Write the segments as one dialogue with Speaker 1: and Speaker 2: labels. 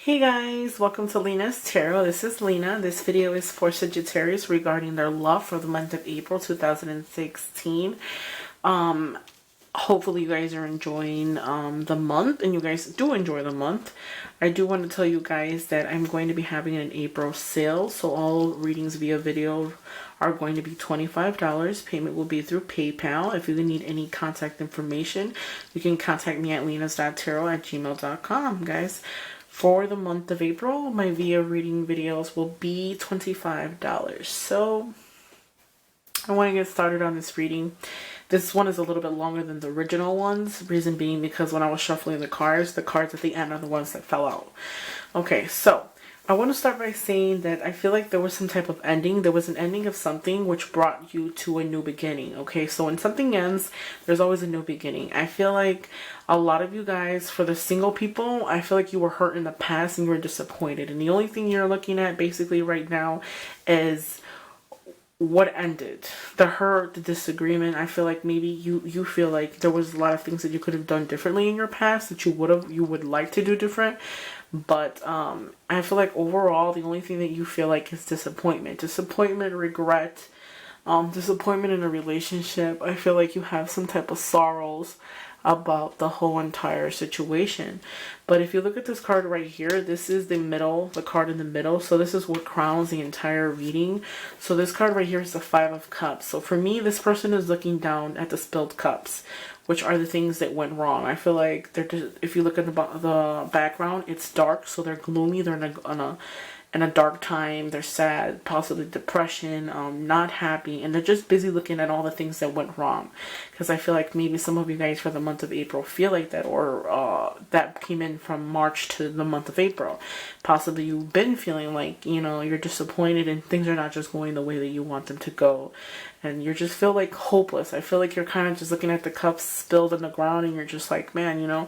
Speaker 1: Hey guys, welcome to Lina'S Tarot. This is Lina. This video is for Sagittarius regarding their love for the month of April 2016. Hopefully you guys are enjoying the month, and you guys do enjoy the month. I do want to tell you guys that I'm going to be having an April sale, so all readings via video are going to be $25. Payment will be through PayPal. If you need any contact information, you can contact me at linas.tarot@gmail.com, guys. For the month of April, my video reading videos will be $25. So I want to get started on this reading. This one is a little bit longer than the original ones. Reason being because when I was shuffling the cards at the end are the ones that fell out. Okay, so I want to start by saying that I feel like there was some type of ending. There was an ending of something which brought you to a new beginning. Okay, so when something ends, there's always a new beginning. I feel like a lot of you guys, for the single people, I feel like you were hurt in the past and you were disappointed. And the only thing you're looking at basically right now is what ended. The hurt, the disagreement. I feel like maybe you feel like there was a lot of things that you could have done differently in your past that you would like to do different. But I feel like overall the only thing that you feel like is disappointment, regret, disappointment in a relationship. I feel like you have some type of sorrows about the whole entire situation. But if you look at this card right here, this is the card in the middle. So this is what crowns the entire reading. So this card right here is the Five of Cups. So for me, this person is looking down at the spilled cups, which are the things that went wrong. I feel like they're just, if you look at the background, it's dark, so they're gloomy. They're in a dark time. They're sad, possibly depression, not happy, and they're just busy looking at all the things that went wrong. Because I feel like maybe some of you guys for the month of April feel like that, or that came in from March to the month of April. Possibly you've been feeling like, you're disappointed and things are not just going the way that you want them to go. And you just feel like hopeless. I feel like you're kind of just looking at the cups spilled on the ground and you're just like, man,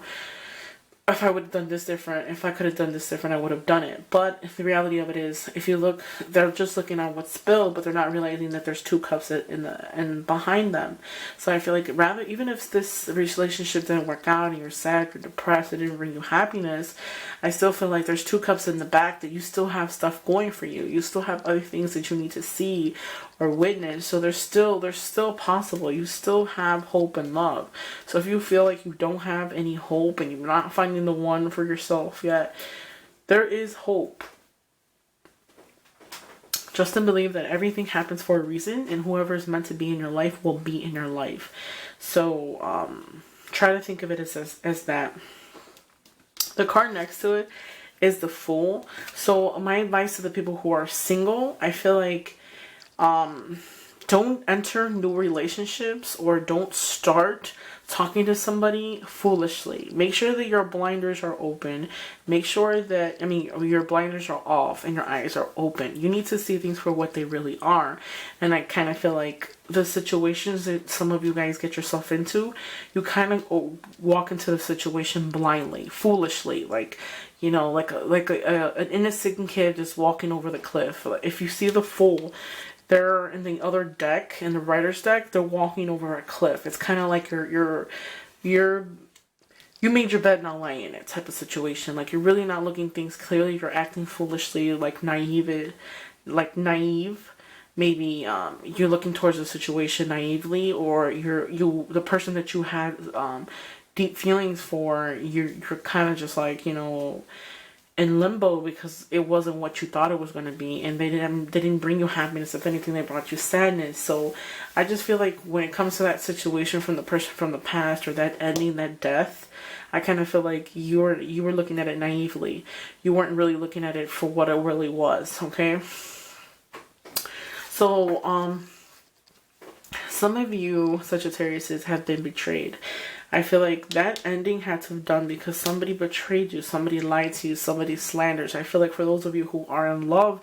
Speaker 1: if I would have done this different, if I could have done this different, I would have done it. But the reality of it is, if you look, they're just looking at what's spilled, but they're not realizing that there's two cups in behind them. So I feel like even if this relationship didn't work out and you're sad, you're depressed, it didn't bring you happiness, I still feel like there's two cups in the back that you still have stuff going for you. You still have other things that you need to see or witness. So they're still possible. You still have hope and love. So if you feel like you don't have any hope and you're not finding the one for yourself yet, there is hope. Just to believe that everything happens for a reason, and whoever is meant to be in your life will be in your life. So try to think of it as that. The card next to it is the Fool. So my advice to the people who are single, I feel like don't enter new relationships or don't start talking to somebody foolishly. Make sure that your blinders are open. Make sure that, your blinders are off and your eyes are open. You need to see things for what they really are. And I kind of feel like the situations that some of you guys get yourself into, you kind of walk into the situation blindly, foolishly, like an innocent kid just walking over the cliff. If you see the Fool, they're in the other deck, in the writer's deck, they're walking over a cliff. It's kind of like you made your bed, not lying in it type of situation. Like you're really not looking things clearly. You're acting foolishly, like naive. Maybe you're looking towards a situation naively, or the person that you had deep feelings for, you're kind of just like, in limbo because it wasn't what you thought it was going to be, and they didn't bring you happiness. If anything, they brought you sadness. So I just feel like when it comes to that situation from the person from the past, or that ending, that death, I kind of feel like you were looking at it naively. You weren't really looking at it for what it really was. Okay, so some of you Sagittariuses have been betrayed. I feel like that ending had to have done because somebody betrayed you, somebody lied to you, somebody slanders. I feel like for those of you who are in love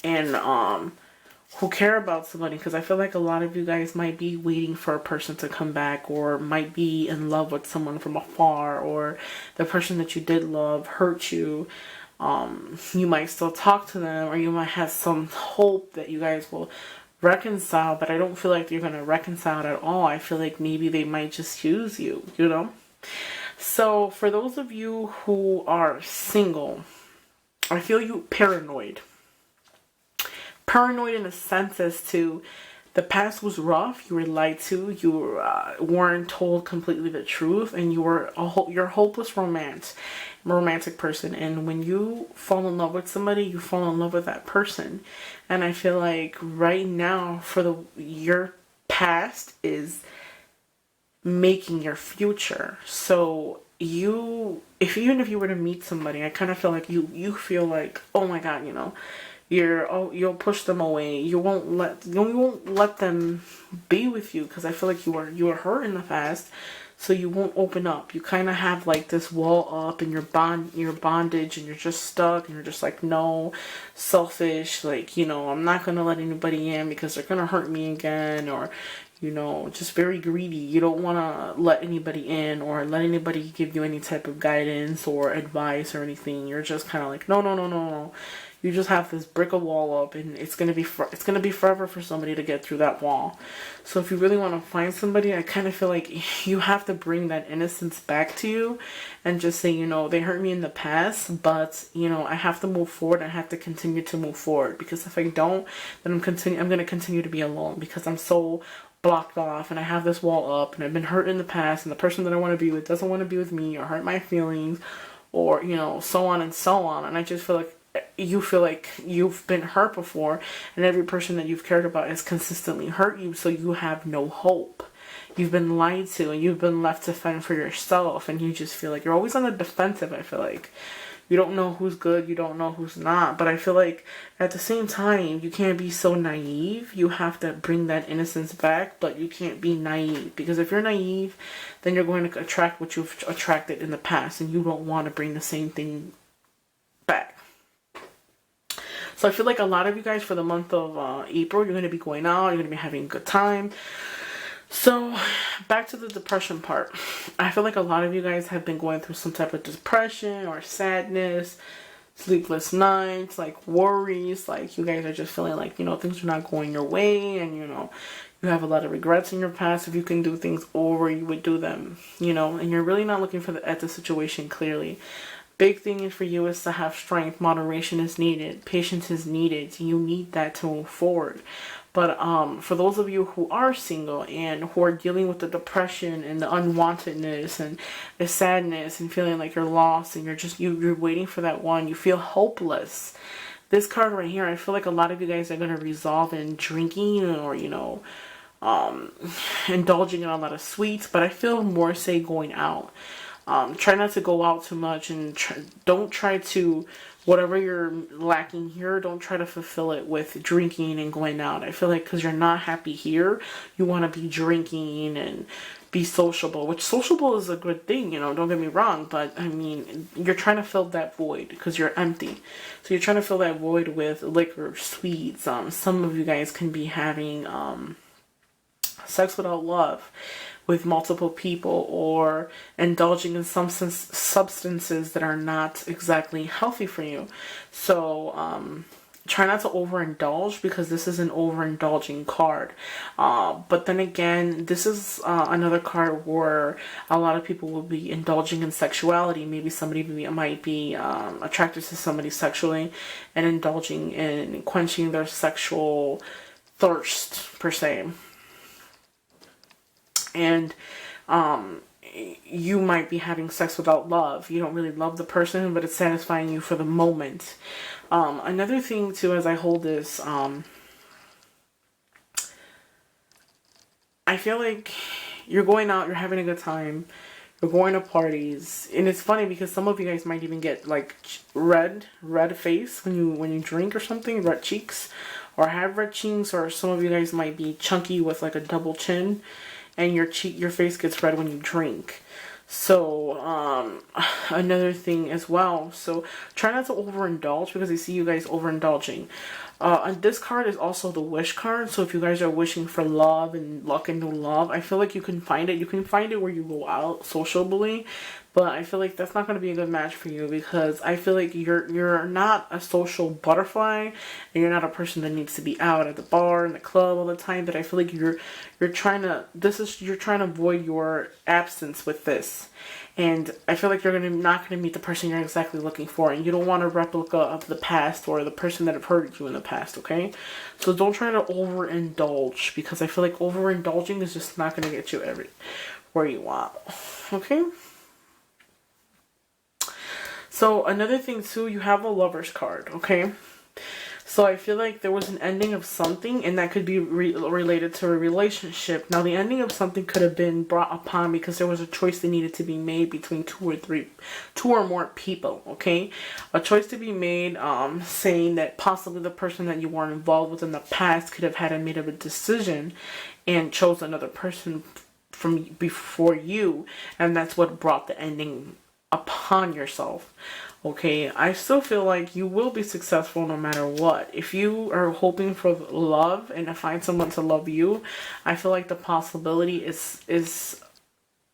Speaker 1: and who care about somebody, because I feel like a lot of you guys might be waiting for a person to come back, or might be in love with someone from afar, or the person that you did love hurt you. You might still talk to them, or you might have some hope that you guys will reconcile, but I don't feel like you're going to reconcile at all. I feel like maybe they might just use you, So for those of you who are single, I feel you paranoid. Paranoid in a sense as to the past was rough. You were lied to. You weren't told completely the truth, and you're a hopeless romantic person. And when you fall in love with somebody, you fall in love with that person. And I feel like right now, your past is making your future. So even if you were to meet somebody, I kind of feel like you feel like, oh my God, you'll push them away. You won't let them be with you, because I feel like you were hurt in the past, so you won't open up. You kind of have like this wall up, and your bondage, and you're just stuck, and you're just like, no, selfish, like, I'm not gonna let anybody in because they're gonna hurt me again, or just very greedy. You don't want to let anybody in or let anybody give you any type of guidance or advice or anything. You're just kind of like, no, no, no, no, no. You just have this brick of wall up, and it's gonna be forever for somebody to get through that wall. So if you really want to find somebody, I kind of feel like you have to bring that innocence back to you, and just say, they hurt me in the past, but I have to move forward. I have to continue to move forward, because if I don't, then I'm gonna continue to be alone, because I'm so blocked off, and I have this wall up, and I've been hurt in the past, and the person that I want to be with doesn't want to be with me, or hurt my feelings, or so on and so on. And I just feel like you feel like you've been hurt before, and every person that you've cared about has consistently hurt you, so you have no hope. You've been lied to, and you've been left to fend for yourself, and you just feel like you're always on the defensive. I feel like you don't know who's good, you don't know who's not. But I feel like at the same time, you can't be so naive. You have to bring that innocence back, but you can't be naive, because if you're naive, then you're going to attract what you've attracted in the past, and you don't want to bring the same thing back. So I feel like a lot of you guys, for the month of April, you're going to be going out, you're going to be having a good time. So back to the depression part. I feel like a lot of you guys have been going through some type of depression or sadness, sleepless nights, like worries, like you guys are just feeling like, things are not going your way, and you have a lot of regrets in your past. If you can do things over, you would do them, and you're really not looking at the situation clearly. Big thing for you is to have strength. Moderation is needed. Patience is needed. You need that to move forward. But for those of you who are single and who are dealing with the depression and the unwantedness and the sadness and feeling like you're lost, and you're waiting for that one, you feel hopeless. This card right here, I feel like a lot of you guys are going to resolve in drinking, or indulging in a lot of sweets. But I feel more say going out. Try not to go out too much, and don't try to, whatever you're lacking here, don't try to fulfill it with drinking and going out. I feel like because you're not happy here, you want to be drinking and be sociable, which sociable is a good thing, don't get me wrong. But I mean, you're trying to fill that void because you're empty. So you're trying to fill that void with liquor, sweets. Some of you guys can be having sex without love with multiple people, or indulging in some substances that are not exactly healthy for you. So try not to overindulge, because this is an overindulging card. But then again, this is another card where a lot of people will be indulging in sexuality. Maybe somebody might be attracted to somebody sexually and indulging in quenching their sexual thirst, per se. And you might be having sex without love. You don't really love the person, but it's satisfying you for the moment. Another thing too, as I hold this, I feel like you're going out, you're having a good time, you're going to parties, and it's funny because some of you guys might even get like red face when you drink or something, red cheeks, or have red cheeks, or some of you guys might be chunky with like a double chin, and your face gets red when you drink. So another thing as well, so try not to overindulge, because I see you guys overindulging. And this card is also the wish card, so if you guys are wishing for love and luck and new love, I feel like you can find it. You can find it where you go out sociably, But I feel like that's not going to be a good match for you, because I feel like you're not a social butterfly, and you're not a person that needs to be out at the bar and the club all the time. But I feel like you're trying to avoid your absence with this. And I feel like you're not going to meet the person you're exactly looking for. And you don't want a replica of the past or the person that have hurt you in the past, okay? So don't try to overindulge, because I feel like overindulging is just not going to get you where you want, okay? So another thing too, you have a Lover's card, okay? So I feel like there was an ending of something, and that could be related to a relationship. Now, the ending of something could have been brought upon because there was a choice that needed to be made between two or more people, okay? A choice to be made, saying that possibly the person that you were involved with in the past could have had made a decision and chose another person from before you, and that's what brought the ending upon yourself. Okay, I still feel like you will be successful no matter what. If you are hoping for love and to find someone to love you, I feel like the possibility is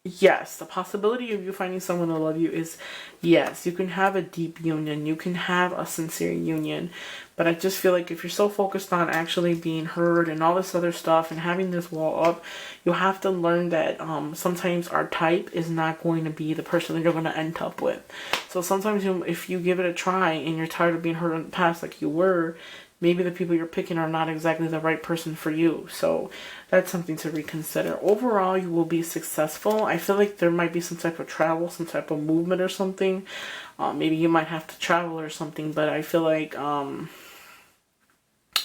Speaker 1: yes, the possibility of you finding someone to love you is yes. You can have a deep union, you can have a sincere union, but I just feel like if you're so focused on actually being heard and all this other stuff and having this wall up, you'll have to learn that sometimes our type is not going to be the person that you're going to end up with. So sometimes if you give it a try and you're tired of being hurt in the past like you were, maybe the people you're picking are not exactly the right person for you. So that's something to reconsider. Overall, you will be successful. I feel like there might be some type of travel, some type of movement or something. Maybe you might have to travel or something, but I feel like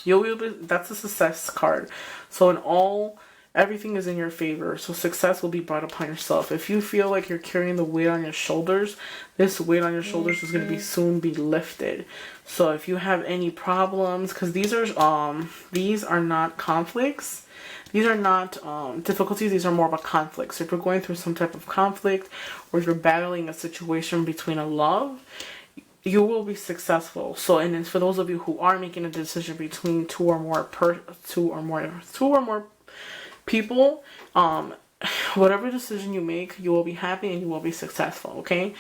Speaker 1: that's a success card. So everything is in your favor. So success will be brought upon yourself. If you feel like you're carrying the weight on your shoulders, this weight on your shoulders is going to soon be lifted. So if you have any problems, because these are not conflicts. These are not difficulties. These are more of a conflict. So if you're going through some type of conflict, or if you're battling a situation between a love, you will be successful. So, and then for those of you who are making a decision between two or more people, whatever decision you make, you will be happy and you will be successful, okay?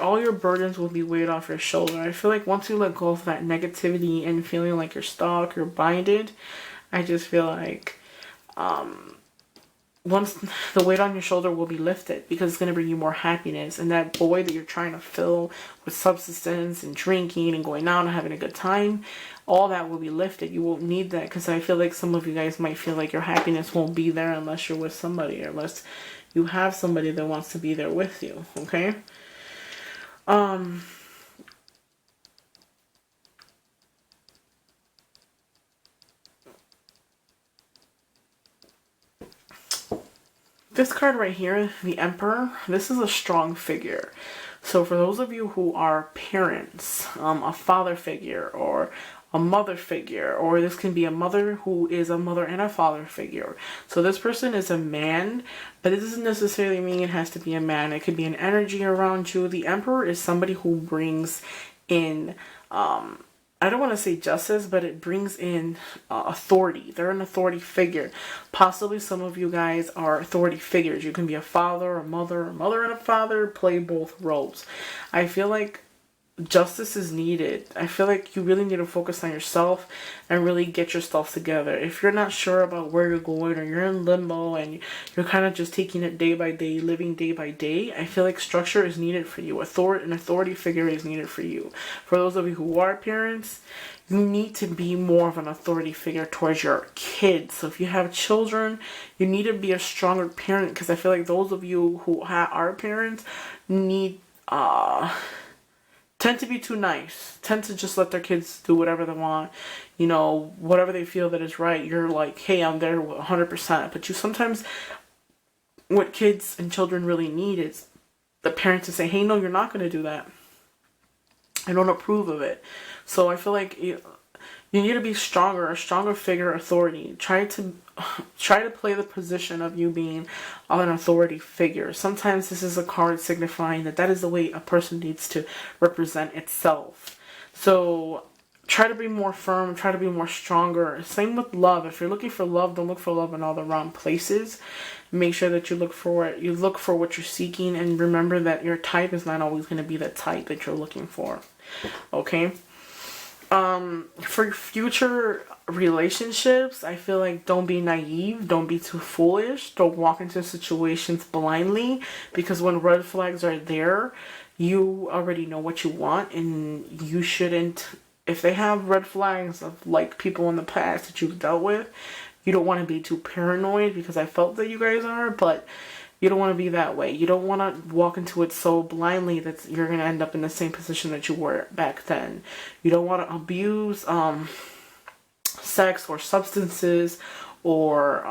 Speaker 1: All your burdens will be weighed off your shoulder. I feel like once you let go of that negativity and feeling like you're stuck, you're binded, I just feel like once the weight on your shoulder will be lifted, because it's going to bring you more happiness, and that void that you're trying to fill with substance and drinking and going out and having a good time, all that will be lifted. You won't need that, because I feel like some of you guys might feel like your happiness won't be there unless you're with somebody, or unless you have somebody that wants to be there with you, okay? This card right here, the Emperor, this is a strong figure. So for those of you who are parents, a father figure or a mother figure, or this can be a mother who is a mother and a father figure. So this person is a man, but it doesn't necessarily mean it has to be a man. It could be an energy around you. The Emperor is somebody who brings in I don't want to say justice, but it brings in authority. They're an authority figure. Possibly some of you guys are authority figures. You can be a father, a mother and a father, play both roles. I feel like justice is needed. I feel like you really need to focus on yourself and really get yourself together. If you're not sure about where you're going, or you're in limbo and you're kind of just taking it day by day, living day by day, I feel like structure is needed for you. An authority figure is needed for you. For those of you who are parents, you need to be more of an authority figure towards your kids. So if you have children, you need to be a stronger parent, because I feel like those of you who are parents tend to be too nice, tend to just let their kids do whatever they want, whatever they feel that is right. You're like, hey, I'm there 100%. But you sometimes, what kids and children really need is the parents to say, hey, no, you're not going to do that. I don't approve of it. So I feel like you need to be stronger, a stronger figure, authority. Try to play the position of you being an authority figure. Sometimes this is a card signifying that is the way a person needs to represent itself. So try to be more firm, try to be more stronger. Same with love. If you're looking for love, don't look for love in all the wrong places. Make sure that you look for it. You look for what you're seeking, and remember that your type is not always going to be the type that you're looking for. Okay? For future relationships, I feel like don't be naive, don't be too foolish, don't walk into situations blindly, because when red flags are there, you already know what you want, and you shouldn't, if they have red flags of like people in the past that you've dealt with, you don't want to be too paranoid, because I felt that you guys are, but you don't want to be that way. You don't want to walk into it so blindly that you're going to end up in the same position that you were back then. You don't want to abuse sex or substances or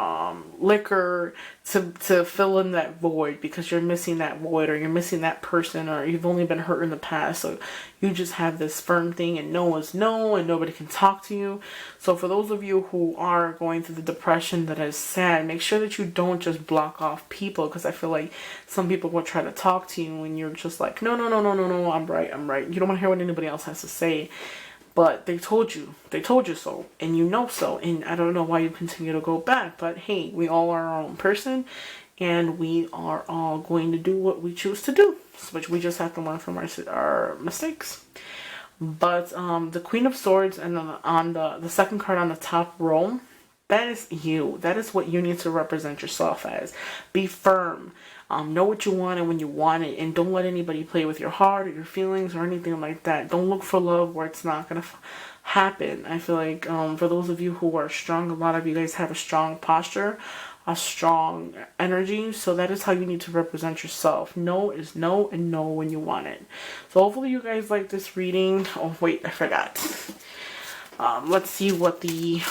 Speaker 1: liquor to fill in that void, because you're missing that void, or you're missing that person, or you've only been hurt in the past, so you just have this firm thing and no is no and nobody can talk to you. So for those of you who are going through the depression that is sad, make sure that you don't just block off people, because I feel like some people will try to talk to you and you're just like, no, I'm right. You don't want to hear what anybody else has to say. But they told you so, and you know so, and I don't know why you continue to go back, but hey, we all are our own person, and we are all going to do what we choose to do, which we just have to learn from our mistakes. But the Queen of Swords, and on the second card on the top row, that is you. That is what you need to represent yourself as. Be firm. Know what you want and when you want it, and don't let anybody play with your heart or your feelings or anything like that. Don't look for love where it's not going to happen. I feel like for those of you who are strong, a lot of you guys have a strong posture, a strong energy, so that is how you need to represent yourself. No is no, and know when you want it. So hopefully you guys like this reading. Oh wait, I forgot. Let's see what the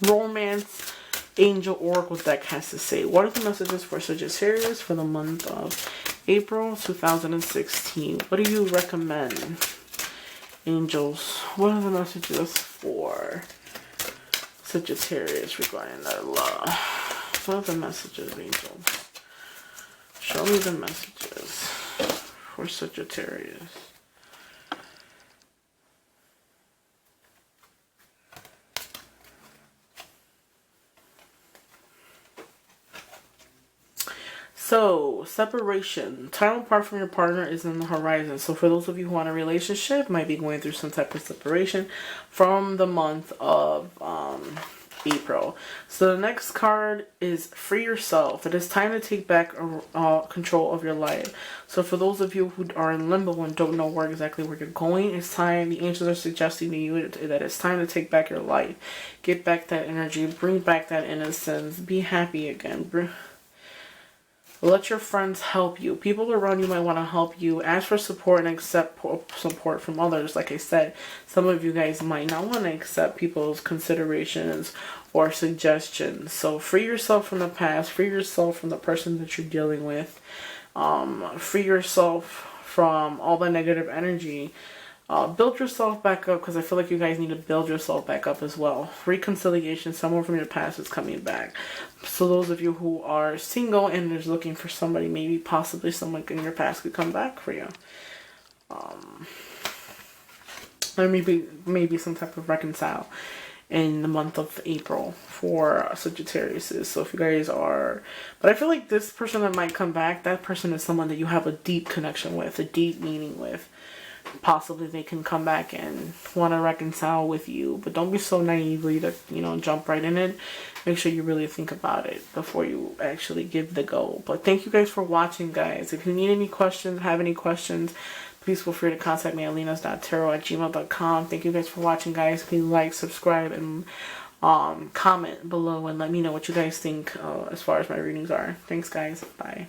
Speaker 1: romance Angel Oracle deck has to say. What are the messages for Sagittarius for the month of April 2016? What do you recommend, angels? What are the messages for Sagittarius regarding their love? What are the messages, angels? Show me the messages for Sagittarius. So, separation. Time apart from your partner is in the horizon. So for those of you who want a relationship, might be going through some type of separation from the month of April. So the next card is free yourself. It is time to take back control of your life. So for those of you who are in limbo and don't know exactly where you're going, it's time. The angels are suggesting to you that it's time to take back your life. Get back that energy. Bring back that innocence. Be happy again. Let your friends help you. People around you might want to help you. Ask for support and accept support from others. Like I said, some of you guys might not want to accept people's considerations or suggestions. So free yourself from the past. Free yourself from the person that you're dealing with. Free yourself from all the negative energy. Build yourself back up, because I feel like you guys need to build yourself back up as well. Reconciliation, someone from your past is coming back. So those of you who are single and is looking for somebody, maybe possibly someone in your past could come back for you. Or maybe some type of reconcile in the month of April for Sagittarius. So if you guys are, but I feel like this person that might come back, that person is someone that you have a deep connection with, a deep meaning with. Possibly they can come back and want to reconcile with you, but don't be so naively to, jump right in it. Make sure you really think about it before you actually give the go. But thank you guys for watching, guys. If you need any questions, have any questions, please feel free to contact me at lina'starot@gmail.com. Thank you guys for watching, guys. Please like, subscribe, and comment below and let me know what you guys think as far as my readings are. Thanks, guys. Bye.